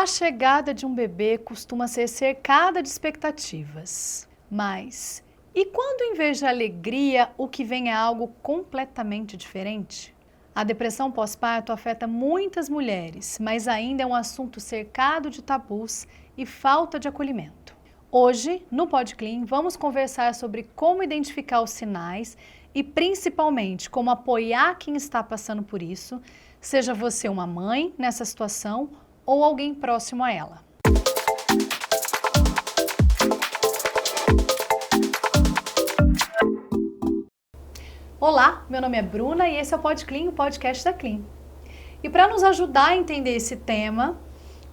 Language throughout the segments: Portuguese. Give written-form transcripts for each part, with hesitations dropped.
A chegada de um bebê costuma ser cercada de expectativas. Mas, e quando em vez de alegria, o que vem é algo completamente diferente? A depressão pós-parto afeta muitas mulheres, mas ainda é um assunto cercado de tabus e falta de acolhimento. Hoje, no PodClean, vamos conversar sobre como identificar os sinais e, principalmente, como apoiar quem está passando por isso, seja você uma mãe nessa situação ou alguém próximo a ela. Olá, meu nome é Bruna e esse é o PodClean, o podcast da Clean. E para nos ajudar a entender esse tema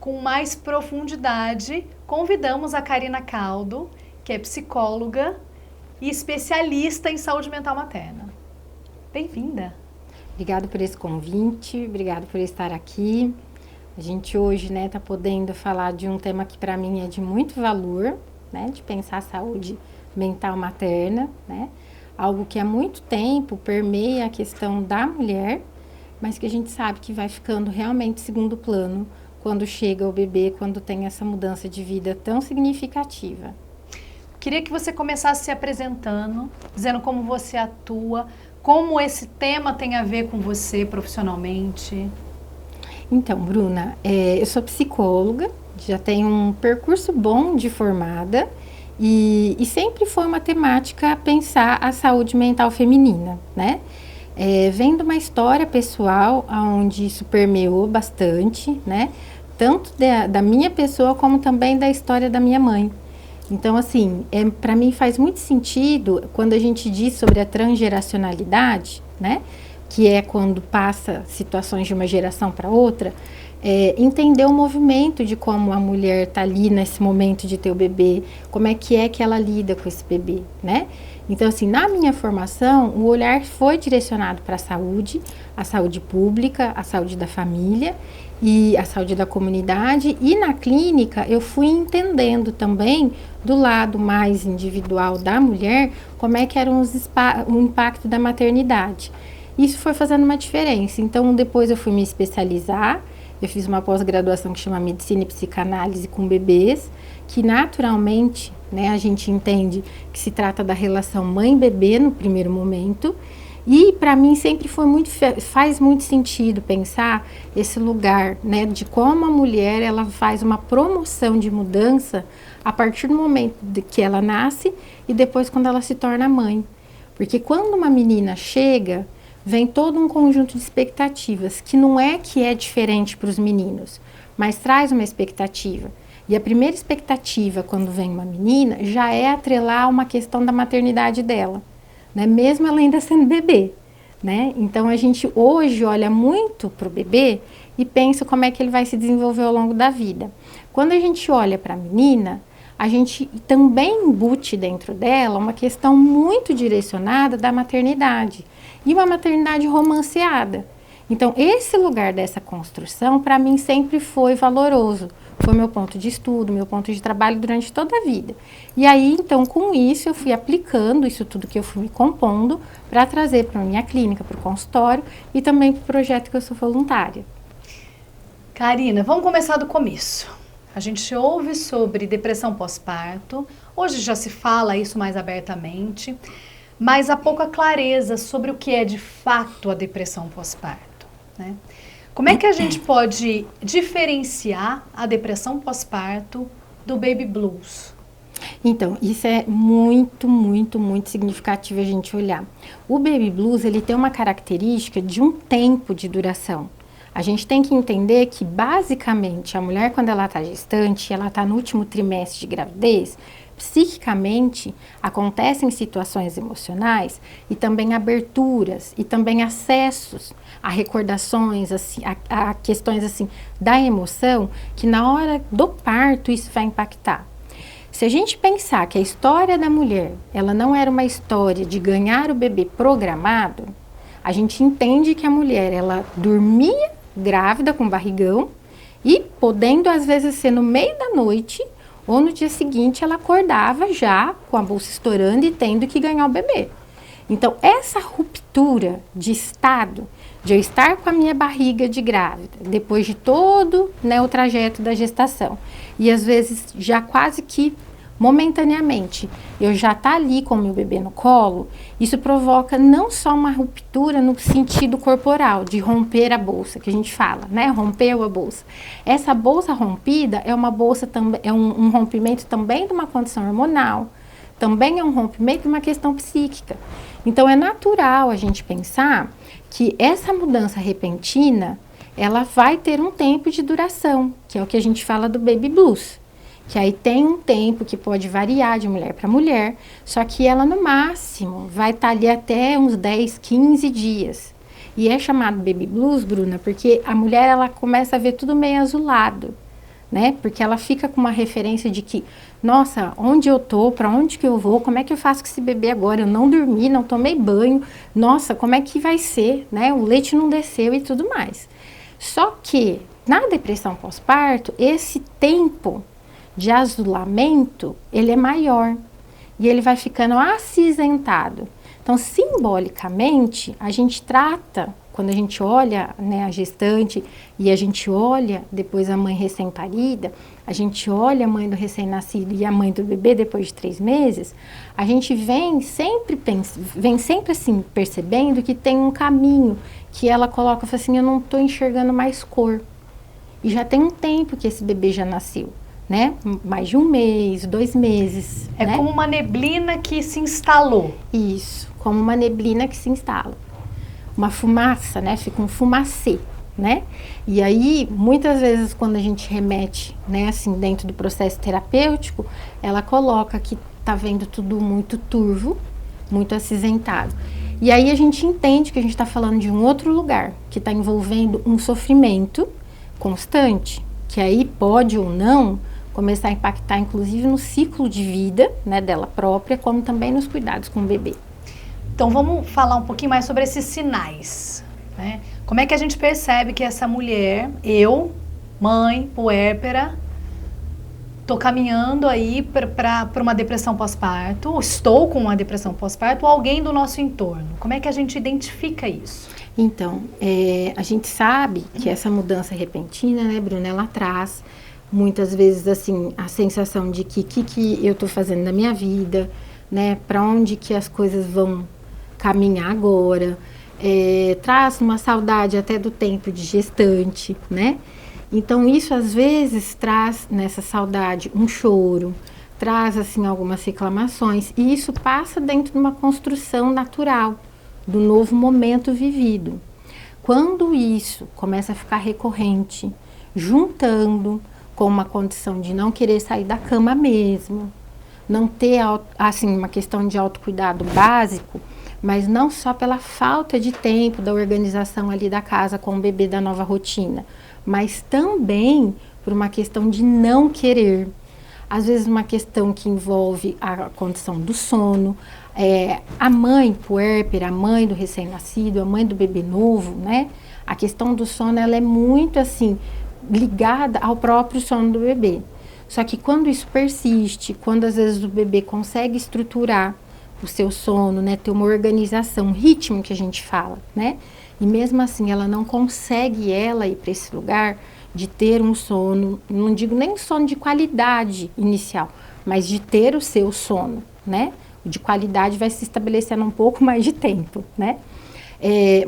com mais profundidade, convidamos a Karina Caldo, que é psicóloga e especialista em saúde mental materna. Bem-vinda! Obrigada por esse convite, obrigada por estar aqui. A gente hoje, tá podendo falar de um tema que para mim é de muito valor, de pensar a saúde mental materna, algo que há muito tempo permeia a questão da mulher, mas que a gente sabe que vai ficando realmente segundo plano quando chega o bebê, quando tem essa mudança de vida tão significativa. Queria que você começasse se apresentando, dizendo como você atua, como esse tema tem a ver com você profissionalmente. Então, Bruna, eu sou psicóloga, já tenho um percurso bom de formada e sempre foi uma temática pensar a saúde mental feminina, vendo uma história pessoal onde isso permeou bastante, tanto da minha pessoa como também da história da minha mãe. Então, assim, para mim faz muito sentido quando a gente diz sobre a transgeracionalidade, que é quando passa situações de uma geração para outra, entender o movimento de como a mulher está ali nesse momento de ter o bebê, como é que ela lida com esse bebê, Então, assim, na minha formação, o olhar foi direcionado para a saúde pública, a saúde da família e a saúde da comunidade. E na clínica, eu fui entendendo também, do lado mais individual da mulher, como é que era o impacto da maternidade. Isso foi fazendo uma diferença. Então, depois eu fui me especializar. Eu fiz uma pós-graduação que chama Medicina e Psicanálise com Bebês, que naturalmente, a gente entende que se trata da relação mãe-bebê no primeiro momento. E para mim sempre faz muito sentido pensar esse lugar, de como a mulher ela faz uma promoção de mudança a partir do momento que ela nasce e depois quando ela se torna mãe. Porque quando uma menina chega, vem todo um conjunto de expectativas, que não é que é diferente para os meninos, mas traz uma expectativa. E a primeira expectativa, quando vem uma menina, já é atrelar uma questão da maternidade dela, mesmo ela ainda sendo bebê. Então, a gente hoje olha muito para o bebê e pensa como é que ele vai se desenvolver ao longo da vida. Quando a gente olha para a menina, a gente também embute dentro dela uma questão muito direcionada da maternidade. E uma maternidade romanceada. Então, esse lugar dessa construção, para mim, sempre foi valoroso. Foi meu ponto de estudo, meu ponto de trabalho durante toda a vida. E aí, então, com isso, eu fui aplicando isso tudo que eu fui me compondo para trazer para a minha clínica, para o consultório e também para o projeto que eu sou voluntária. Karina, vamos começar do começo. A gente ouve sobre depressão pós-parto, hoje já se fala isso mais abertamente, mas há pouca clareza sobre o que é de fato a depressão pós-parto, Como é que a gente pode diferenciar a depressão pós-parto do baby blues? Então, isso é muito, muito, muito significativo a gente olhar. O baby blues, ele tem uma característica de um tempo de duração. A gente tem que entender que, basicamente, a mulher, quando ela está gestante, ela está no último trimestre de gravidez, psiquicamente acontecem situações emocionais e também aberturas e também acessos a recordações, assim, a questões assim da emoção, que na hora do parto isso vai impactar. Se a gente pensar que a história da mulher, ela não era uma história de ganhar o bebê programado, a gente entende que a mulher, ela dormia grávida com barrigão e podendo às vezes ser no meio da noite ou no dia seguinte ela acordava já com a bolsa estourando e tendo que ganhar o bebê. Então, essa ruptura de estado, de eu estar com a minha barriga de grávida, depois de todo, né, o trajeto da gestação, e às vezes já quase que momentaneamente, eu já tá ali com o meu bebê no colo, isso provoca não só uma ruptura no sentido corporal, de romper a bolsa, que a gente fala, né? Rompeu a bolsa. Essa bolsa rompida é uma bolsa também, é um rompimento também de uma condição hormonal, também é um rompimento de uma questão psíquica. Então, é natural a gente pensar que essa mudança repentina, ela vai ter um tempo de duração, que é o que a gente fala do baby blues. Que aí tem um tempo que pode variar de mulher para mulher, só que ela no máximo vai estar ali até uns 10, 15 dias. E é chamado baby blues, Bruna, porque a mulher ela começa a ver tudo meio azulado, né? Porque ela fica com uma referência de que, nossa, onde eu tô, para onde que eu vou, como é que eu faço com esse bebê agora? Eu não dormi, não tomei banho, nossa, como é que vai ser, né? O leite não desceu e tudo mais. Só que na depressão pós-parto, esse tempo de azulamento, ele é maior e ele vai ficando acinzentado. Então, simbolicamente, a gente trata, quando a gente olha, né, a gestante e a gente olha depois a mãe recém-parida, a gente olha a mãe do recém-nascido e a mãe do bebê depois de 3 meses, a gente vem sempre assim percebendo que tem um caminho que ela coloca, fala assim, eu não estou enxergando mais cor. E já tem um tempo que esse bebê já nasceu. Né? Mais de 1 mês, 2 meses. É, né? Como uma neblina que se instalou. Isso, como uma neblina que se instala. Uma fumaça, né? Fica um fumacê, né? E aí, muitas vezes, quando a gente remete, né, assim, dentro do processo terapêutico, ela coloca que tá vendo tudo muito turvo, muito acinzentado. E aí a gente entende que a gente está falando de um outro lugar, que está envolvendo um sofrimento constante, que aí pode ou não começar a impactar, inclusive, no ciclo de vida, né, dela própria, como também nos cuidados com o bebê. Então, vamos falar um pouquinho mais sobre esses sinais, né? Como é que a gente percebe que essa mulher, eu, mãe, puérpera, tô caminhando aí para uma depressão pós-parto, estou com uma depressão pós-parto, ou alguém do nosso entorno? Como é que a gente identifica isso? Então, a gente sabe que essa mudança repentina, né, Bruna, ela traz muitas vezes, assim, a sensação de que eu estou fazendo na minha vida, né? Para onde que as coisas vão caminhar agora. Traz uma saudade até do tempo de gestante, né? Então, isso às vezes traz nessa saudade um choro, traz, assim, algumas reclamações. E isso passa dentro de uma construção natural do novo momento vivido. Quando isso começa a ficar recorrente, juntando com uma condição de não querer sair da cama mesmo, não ter, assim, uma questão de autocuidado básico, mas não só pela falta de tempo da organização ali da casa com o bebê da nova rotina, mas também por uma questão de não querer. Às vezes uma questão que envolve a condição do sono, a mãe puérpera, a mãe do recém-nascido, a mãe do bebê novo, né? A questão do sono, ela é muito, assim, ligada ao próprio sono do bebê. Só que quando isso persiste, quando às vezes o bebê consegue estruturar o seu sono, né, ter uma organização, um ritmo que a gente fala, né, e mesmo assim ela não consegue ir para esse lugar de ter um sono, não digo nem um sono de qualidade inicial, mas de ter o seu sono, né, de qualidade vai se estabelecendo um pouco mais de tempo, né.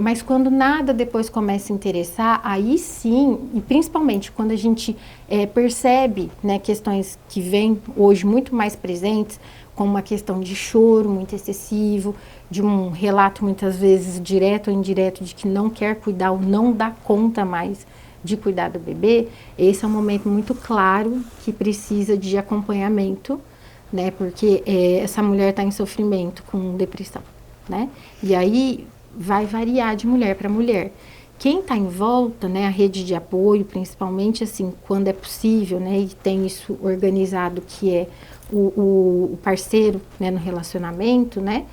Mas quando nada depois começa a interessar, aí sim, e principalmente quando a gente percebe, né, questões que vêm hoje muito mais presentes, como uma questão de choro muito excessivo, de um relato muitas vezes direto ou indireto de que não quer cuidar ou não dá conta mais de cuidar do bebê, esse é um momento muito claro que precisa de acompanhamento, né, porque essa mulher está em sofrimento com depressão, né, e aí vai variar de mulher para mulher. Quem está em volta, né, a rede de apoio, principalmente assim, quando é possível, né, e tem isso organizado, que é o parceiro, né, no relacionamento, né,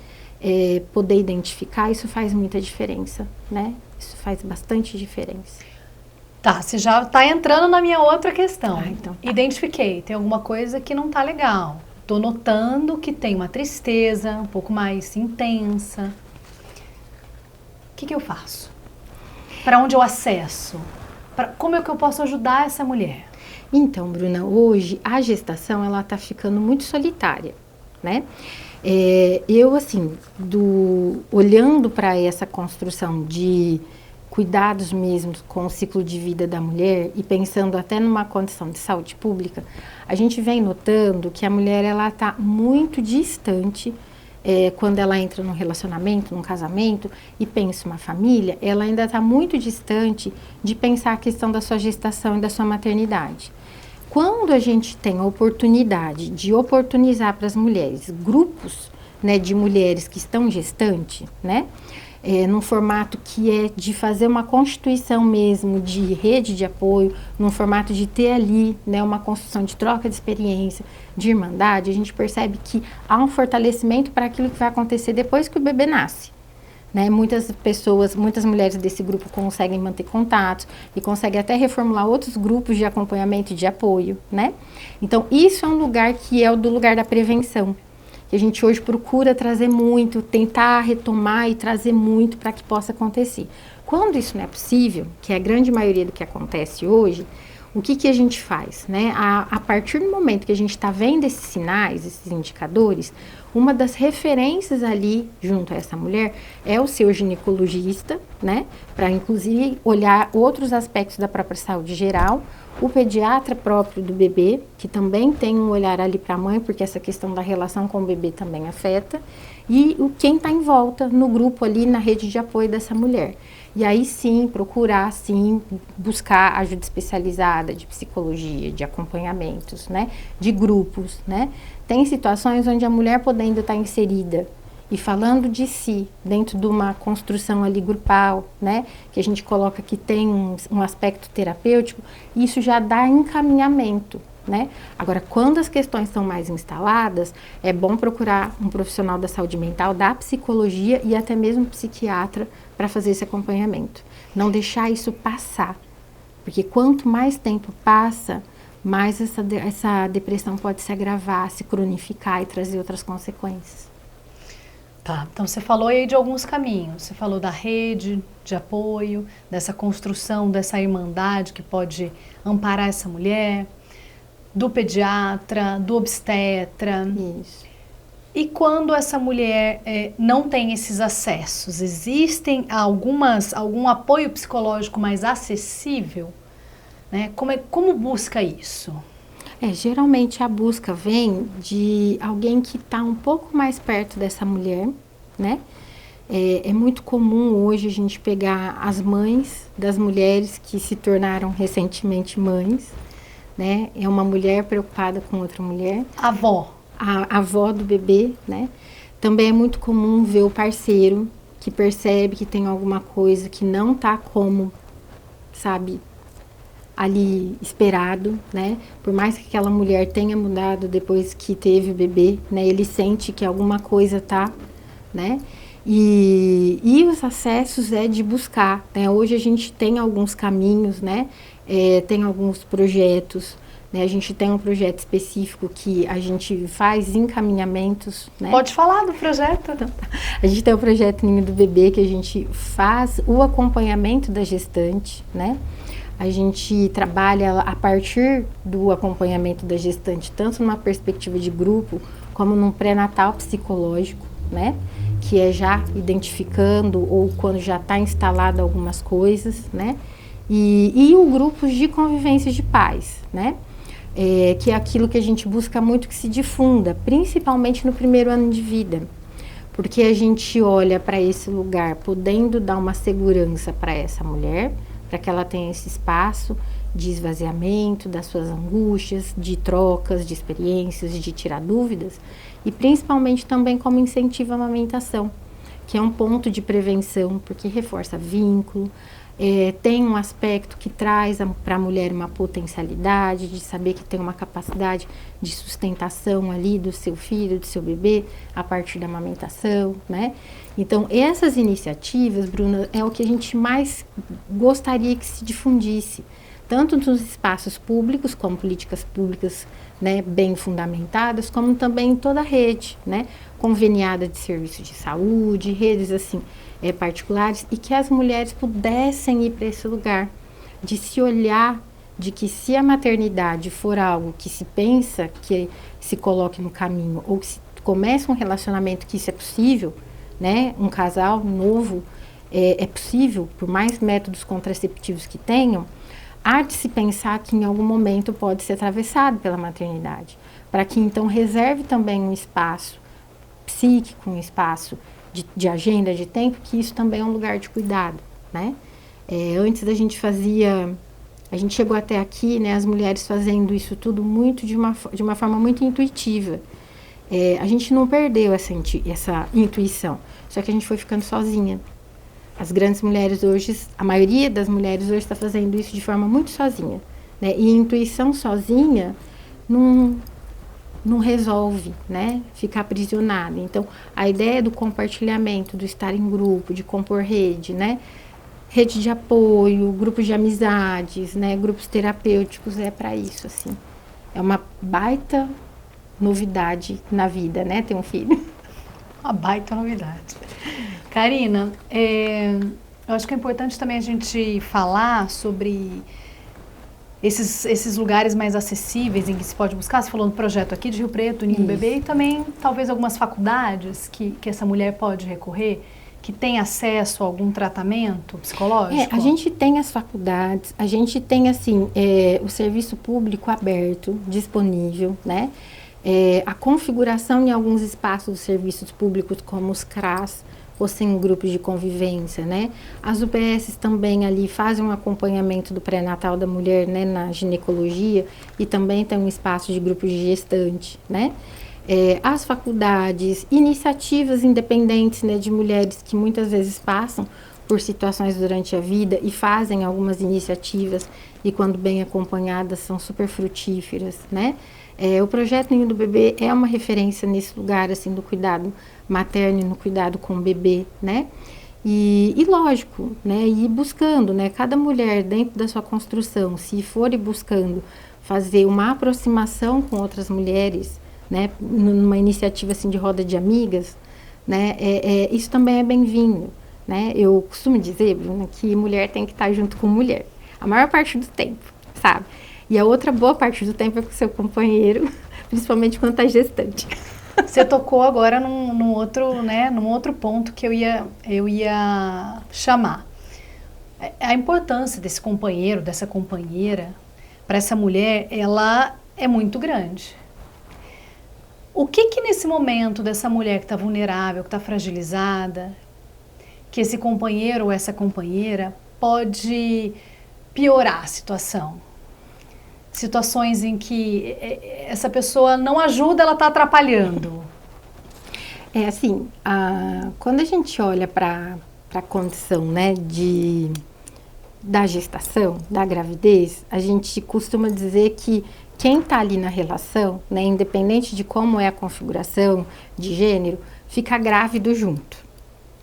poder identificar, isso faz muita diferença, né, isso faz bastante diferença. Tá, você já está entrando na minha outra questão. Então tá. Identifiquei, tem alguma coisa que não tá legal. tô notando que tem uma tristeza um pouco mais intensa. O que eu faço? Para onde eu acesso? Como é que eu posso ajudar essa mulher? Então, Bruna, hoje a gestação ela está ficando muito solitária, né? Eu, assim, olhando para essa construção de cuidados mesmos com o ciclo de vida da mulher e pensando até numa condição de saúde pública, a gente vem notando que a mulher ela está muito distante quando ela entra num relacionamento, num casamento e pensa uma família, ela ainda está muito distante de pensar a questão da sua gestação e da sua maternidade. Quando a gente tem a oportunidade de oportunizar para as mulheres grupos, né, de mulheres que estão gestantes, né, num formato que é de fazer uma constituição mesmo de rede de apoio, num formato de ter ali, né, uma construção de troca de experiência, de irmandade, a gente percebe que há um fortalecimento para aquilo que vai acontecer depois que o bebê nasce. Né? Muitas mulheres desse grupo conseguem manter contatos e conseguem até reformular outros grupos de acompanhamento e de apoio, né? Então, isso é um lugar que é o do lugar da prevenção, que a gente hoje procura trazer muito, tentar retomar e trazer muito para que possa acontecer. Quando isso não é possível, que é a grande maioria do que acontece hoje, o que a gente faz? Né? A partir do momento que a gente está vendo esses sinais, esses indicadores, uma das referências ali junto a essa mulher é o seu ginecologista, né? Para inclusive olhar outros aspectos da própria saúde geral, o pediatra próprio do bebê, que também tem um olhar ali para a mãe, porque essa questão da relação com o bebê também afeta, e quem está em volta no grupo ali, na rede de apoio dessa mulher. E aí sim, procurar sim, buscar ajuda especializada de psicologia, de acompanhamentos, né, de grupos, né. Tem situações onde a mulher podendo estar inserida e falando de si, dentro de uma construção ali grupal, né, que a gente coloca que tem um aspecto terapêutico, isso já dá encaminhamento, né. Agora, quando as questões são mais instaladas, é bom procurar um profissional da saúde mental, da psicologia e até mesmo um psiquiatra para fazer esse acompanhamento. Não deixar isso passar, porque quanto mais tempo passa, mais essa depressão pode se agravar, se cronificar e trazer outras consequências. Tá, então você falou aí de alguns caminhos, você falou da rede de apoio, dessa construção, dessa irmandade que pode amparar essa mulher, do pediatra, do obstetra. Isso. E quando essa mulher não tem esses acessos, existem algum apoio psicológico mais acessível? Né? Como busca isso? Geralmente a busca vem de alguém que está um pouco mais perto dessa mulher, né? É muito comum hoje a gente pegar as mães das mulheres que se tornaram recentemente mães, né? É uma mulher preocupada com outra mulher. Avó. A avó do bebê, né? Também é muito comum ver o parceiro que percebe que tem alguma coisa que não tá como, sabe, ali esperado, né? Por mais que aquela mulher tenha mudado depois que teve o bebê, né? Ele sente que alguma coisa tá, né? E os acessos é de buscar, né? Hoje a gente tem alguns caminhos, né? Tem alguns projetos, né? A gente tem um projeto específico que a gente faz encaminhamentos, né? Pode falar do projeto. Então, a gente tem o projeto Ninho do Bebê, que a gente faz o acompanhamento da gestante, né? A gente trabalha a partir do acompanhamento da gestante, tanto numa perspectiva de grupo, como num pré-natal psicológico, né? Que é já identificando ou quando já está instalado algumas coisas, né? E o grupo de convivência de pais, né? Que é aquilo que a gente busca muito que se difunda, principalmente no primeiro ano de vida. Porque a gente olha para esse lugar podendo dar uma segurança para essa mulher, para que ela tenha esse espaço de esvaziamento das suas angústias, de trocas, de experiências, de tirar dúvidas, e principalmente também como incentivo à amamentação, que é um ponto de prevenção, porque reforça vínculo, tem um aspecto que traz para a mulher uma potencialidade de saber que tem uma capacidade de sustentação ali do seu filho, do seu bebê, a partir da amamentação, né? Então, essas iniciativas, Bruna, é o que a gente mais gostaria que se difundisse, tanto nos espaços públicos, como políticas públicas, né, bem fundamentadas, como também em toda a rede, né, conveniada de serviços de saúde, redes assim particulares, e que as mulheres pudessem ir para esse lugar, de se olhar, de que se a maternidade for algo que se pensa que se coloque no caminho, ou que se comece um relacionamento, que isso é possível, né, um casal novo é possível, por mais métodos contraceptivos que tenham, há de se pensar que em algum momento pode ser atravessado pela maternidade, para que então reserve também um espaço psíquico, um espaço de agenda, de tempo, que isso também é um lugar de cuidado, né? Antes a gente chegou até aqui, né, as mulheres fazendo isso tudo muito de uma forma muito intuitiva. A gente não perdeu essa intuição, só que a gente foi ficando sozinha. As grandes mulheres hoje, a maioria das mulheres hoje está fazendo isso de forma muito sozinha, né? E intuição sozinha não resolve, né? Ficar aprisionada. Então, a ideia do compartilhamento, do estar em grupo, de compor rede, né? Rede de apoio, grupos de amizades, né? Grupos terapêuticos, é para isso, assim. É uma baita novidade na vida, né? Ter um filho. Uma baita novidade. Karina, eu acho que é importante também a gente falar sobre esses lugares mais acessíveis em que se pode buscar. Você falou no projeto aqui de Rio Preto, Ninho do Bebê, e também talvez algumas faculdades que essa mulher pode recorrer, que tem acesso a algum tratamento psicológico? A gente tem as faculdades, a gente tem assim, o serviço público aberto, disponível, né? A configuração em alguns espaços dos serviços públicos, como os CRAS, possuem grupos de convivência, né? As UBSs também ali fazem um acompanhamento do pré-natal da mulher, né, na ginecologia, e também tem um espaço de grupo de gestante, né? As faculdades, iniciativas independentes, né, de mulheres que muitas vezes passam por situações durante a vida e fazem algumas iniciativas, e quando bem acompanhadas são super frutíferas, né? O projeto Ninho do Bebê é uma referência nesse lugar, assim, do cuidado materno e no cuidado com o bebê, né? E lógico, né? Ir buscando, né? Cada mulher dentro da sua construção, se for ir buscando fazer uma aproximação com outras mulheres, né? Numa iniciativa, assim, de roda de amigas, né? Isso também é bem-vindo, né? Eu costumo dizer, Bruna, que mulher tem que estar junto com mulher, a maior parte do tempo, sabe? E a outra boa parte do tempo é com o seu companheiro, principalmente quando está gestante. Você tocou agora num outro ponto que eu ia chamar. A importância desse companheiro, dessa companheira, para essa mulher, ela é muito grande. O que nesse momento dessa mulher que está vulnerável, que está fragilizada, que esse companheiro ou essa companheira pode piorar a situação? Situações em que essa pessoa não ajuda, ela está atrapalhando. Assim, quando a gente olha para a condição, né, da gestação, da gravidez, a gente costuma dizer que quem está ali na relação, né, independente de como é a configuração de gênero, fica grávido junto,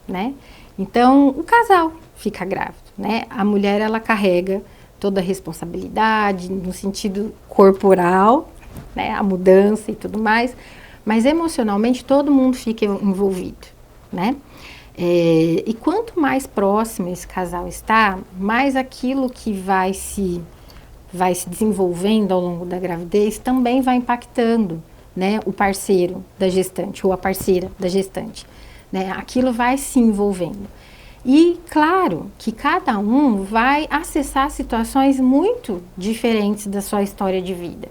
né? Então, o casal fica grávido, né? A mulher, ela carrega toda a responsabilidade no sentido corporal, né, a mudança e tudo mais, mas emocionalmente todo mundo fica envolvido, né? E quanto mais próximo esse casal está, mais aquilo que vai se desenvolvendo ao longo da gravidez também vai impactando, né, o parceiro da gestante ou a parceira da gestante, né? Aquilo vai se envolvendo. E claro que cada um vai acessar situações muito diferentes da sua história de vida.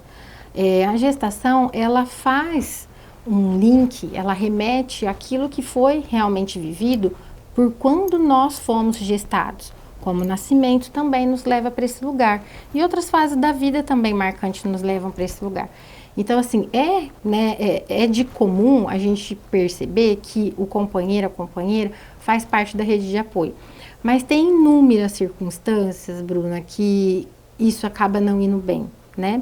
A gestação, ela faz um link, ela remete àquilo que foi realmente vivido por quando nós fomos gestados. Como o nascimento também nos leva para esse lugar. E outras fases da vida também marcantes nos levam para esse lugar. Então, assim, é de comum a gente perceber que o companheiro, a companheira, faz parte da rede de apoio. Mas tem inúmeras circunstâncias, Bruna, que isso acaba não indo bem, né?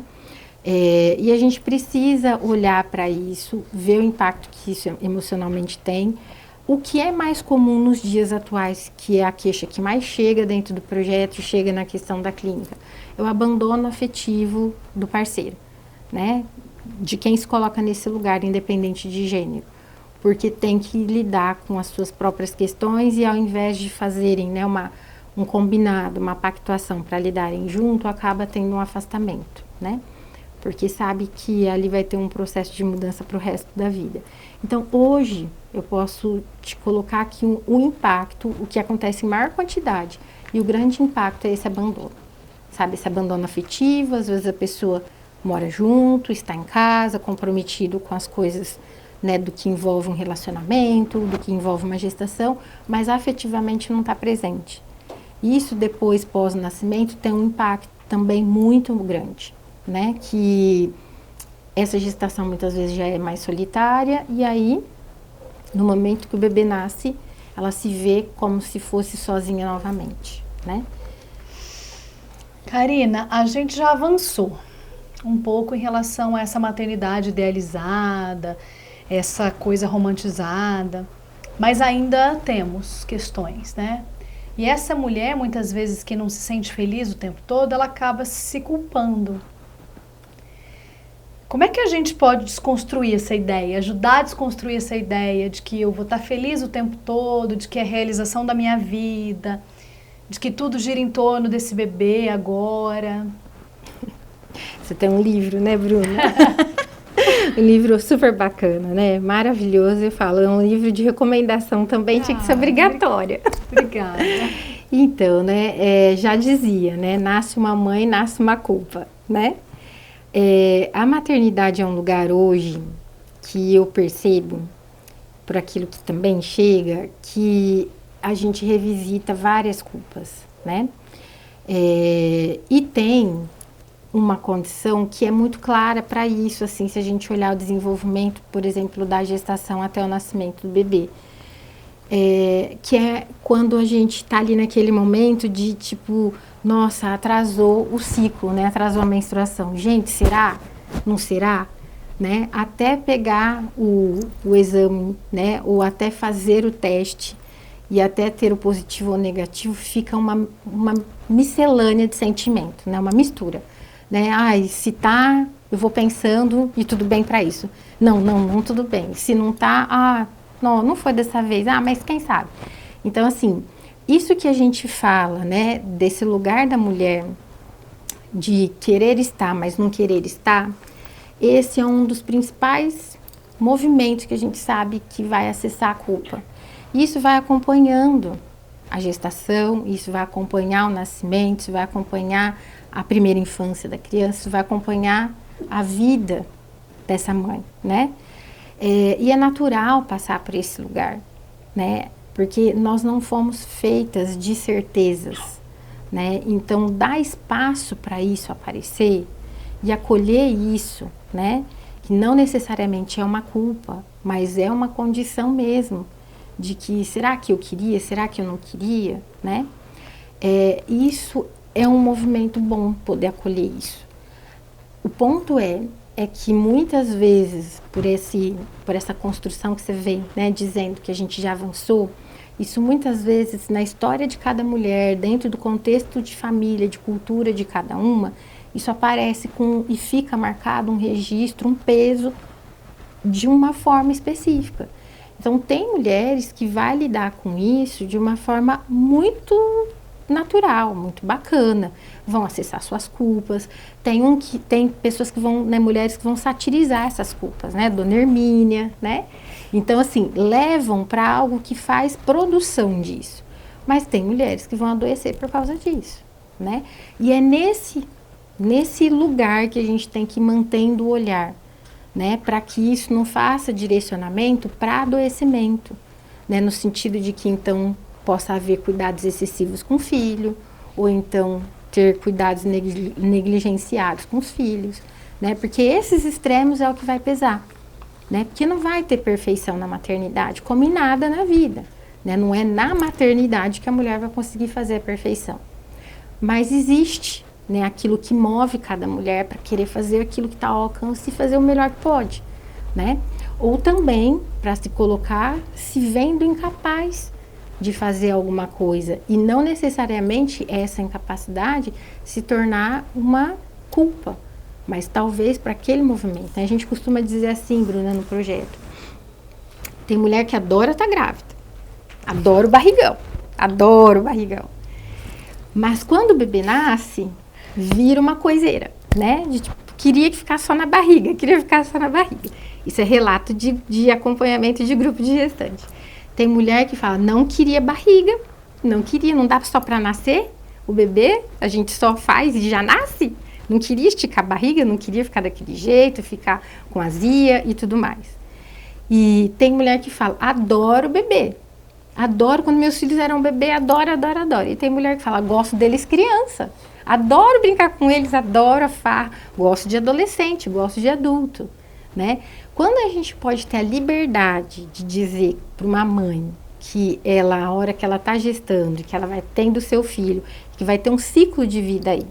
E a gente precisa olhar para isso, ver o impacto que isso emocionalmente tem, O que é mais comum nos dias atuais, que é a queixa que mais chega dentro do projeto, chega na questão da clínica, é o abandono afetivo do parceiro, né? De quem se coloca nesse lugar, independente de gênero. Porque tem que lidar com as suas próprias questões e ao invés de fazerem, né, um combinado, uma pactuação para lidarem junto, acaba tendo um afastamento, né? Porque sabe que ali vai ter um processo de mudança para o resto da vida. Então, hoje, eu posso te colocar aqui o impacto, o que acontece em maior quantidade. E o grande impacto é esse abandono, sabe? Esse abandono afetivo, às vezes a pessoa mora junto, está em casa, comprometido com as coisas, né, do que envolve um relacionamento, do que envolve uma gestação, mas afetivamente não está presente. Isso depois, pós-nascimento, tem um impacto também muito grande, né? Que essa gestação muitas vezes já é mais solitária e aí, no momento que o bebê nasce, ela se vê como se fosse sozinha novamente, né? Karina, a gente já avançou um pouco em relação a essa maternidade idealizada, essa coisa romantizada, mas ainda temos questões, né? E essa mulher, muitas vezes, que não se sente feliz o tempo todo, ela acaba se culpando. Como é que a gente pode desconstruir essa ideia, ajudar a desconstruir essa ideia de que eu vou estar feliz o tempo todo, de que é a realização da minha vida, de que tudo gira em torno desse bebê agora? Você tem um livro, né, Bruna? Um livro super bacana, né? Maravilhoso, eu falo. É um livro de recomendação também, tinha que ser obrigatória. Obrigada. Então, né, já dizia, né? Nasce uma mãe, nasce uma culpa, né? A maternidade é um lugar hoje que eu percebo, por aquilo que também chega, que a gente revisita várias culpas, né? E tem uma condição que é muito clara para isso, assim, se a gente olhar o desenvolvimento, por exemplo, da gestação até o nascimento do bebê. Que é quando a gente está ali naquele momento de tipo, nossa, atrasou o ciclo, né? Atrasou a menstruação. Gente, será? Não será? Né? Até pegar o exame, né? Ou até fazer o teste e até ter o positivo ou negativo, fica uma miscelânea de sentimento, né? Uma mistura. Né? Ai, se tá, eu vou pensando e tudo bem para isso. Não tudo bem. Se não tá, não foi dessa vez. Mas quem sabe? Então, assim, isso que a gente fala, né, desse lugar da mulher de querer estar, mas não querer estar, esse é um dos principais movimentos que a gente sabe que vai acessar a culpa. Isso vai acompanhando a gestação, isso vai acompanhar o nascimento, isso vai acompanhar a primeira infância da criança, isso vai acompanhar a vida dessa mãe, né? E é natural passar por esse lugar, né? Porque nós não fomos feitas de certezas, né? Então, dá espaço para isso aparecer e acolher isso, né? Que não necessariamente é uma culpa, mas é uma condição mesmo de que, será que eu queria, será que eu não queria, né? Isso é um movimento bom, poder acolher isso. O ponto é que muitas vezes, por essa construção que você vem, né, dizendo que a gente já avançou, isso muitas vezes na história de cada mulher, dentro do contexto de família, de cultura de cada uma, isso aparece e fica marcado um registro, um peso de uma forma específica. Então, tem mulheres que vão lidar com isso de uma forma muito natural, muito bacana, vão acessar suas culpas. Tem pessoas que vão, né, mulheres que vão satirizar essas culpas, né, Dona Hermínia, né? Então, assim, levam para algo que faz produção disso. Mas tem mulheres que vão adoecer por causa disso, né? E é nesse lugar que a gente tem que ir mantendo o olhar, né, para que isso não faça direcionamento para adoecimento, né, no sentido de que então possa haver cuidados excessivos com o filho, ou então ter cuidados negligenciados com os filhos, né, porque esses extremos é o que vai pesar, né, porque não vai ter perfeição na maternidade, como em nada na vida, né, não é na maternidade que a mulher vai conseguir fazer a perfeição, mas existe, né, aquilo que move cada mulher para querer fazer aquilo que está ao alcance e fazer o melhor que pode, né? ou também para se colocar se vendo incapaz de fazer alguma coisa e não necessariamente essa incapacidade se tornar uma culpa, mas talvez para aquele movimento. A gente costuma dizer assim, Bruna, no projeto, tem mulher que adora estar grávida, adora o barrigão, mas quando o bebê nasce, vira uma coiseira, né? De, tipo, queria ficar só na barriga. Isso é relato de acompanhamento de grupo de gestante. Tem mulher que fala, não queria barriga, não dá só para nascer o bebê, a gente só faz e já nasce. Não queria esticar a barriga, não queria ficar daquele jeito, ficar com azia e tudo mais. E tem mulher que fala, adoro o bebê, adoro quando meus filhos eram bebê, adoro. E tem mulher que fala, gosto deles criança, adoro brincar com eles, adoro a farra, gosto de adolescente, gosto de adulto, né? Quando a gente pode ter a liberdade de dizer para uma mãe que ela, a hora que ela está gestando, que ela vai tendo seu filho, que vai ter um ciclo de vida aí,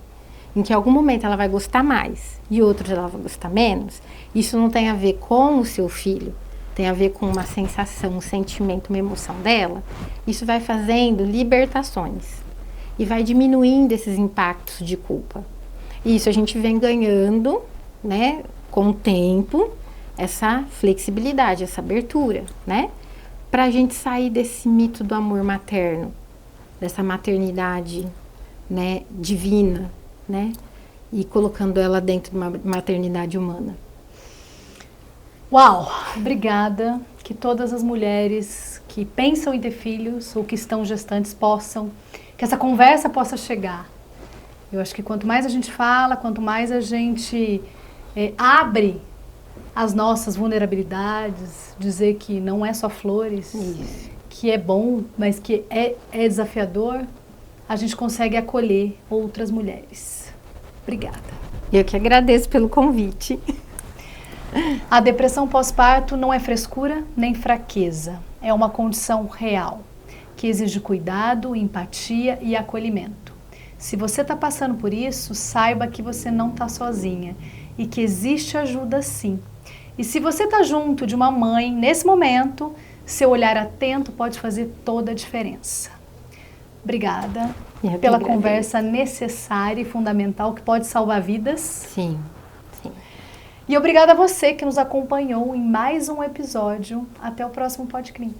em que em algum momento ela vai gostar mais e outros ela vai gostar menos, isso não tem a ver com o seu filho, tem a ver com uma sensação, um sentimento, uma emoção dela, isso vai fazendo libertações e vai diminuindo esses impactos de culpa. E isso a gente vem ganhando, né, com o tempo, essa flexibilidade, essa abertura, né? Para a gente sair desse mito do amor materno, dessa maternidade, né, divina, né? E colocando ela dentro de uma maternidade humana. Uau! Obrigada. Que todas as mulheres que pensam em ter filhos ou que estão gestantes possam, que essa conversa possa chegar. Eu acho que quanto mais a gente fala, quanto mais a gente abre as nossas vulnerabilidades, dizer que não é só flores, isso, que é bom, mas que é desafiador, a gente consegue acolher outras mulheres. Obrigada. Eu que agradeço pelo convite. A depressão pós-parto não é frescura nem fraqueza, é uma condição real, que exige cuidado, empatia e acolhimento. Se você está passando por isso, saiba que você não está sozinha e que existe ajuda sim. E se você está junto de uma mãe, nesse momento, seu olhar atento pode fazer toda a diferença. Obrigada pela conversa necessária e fundamental que pode salvar vidas. Sim. E obrigada a você que nos acompanhou em mais um episódio. Até o próximo Podcrim.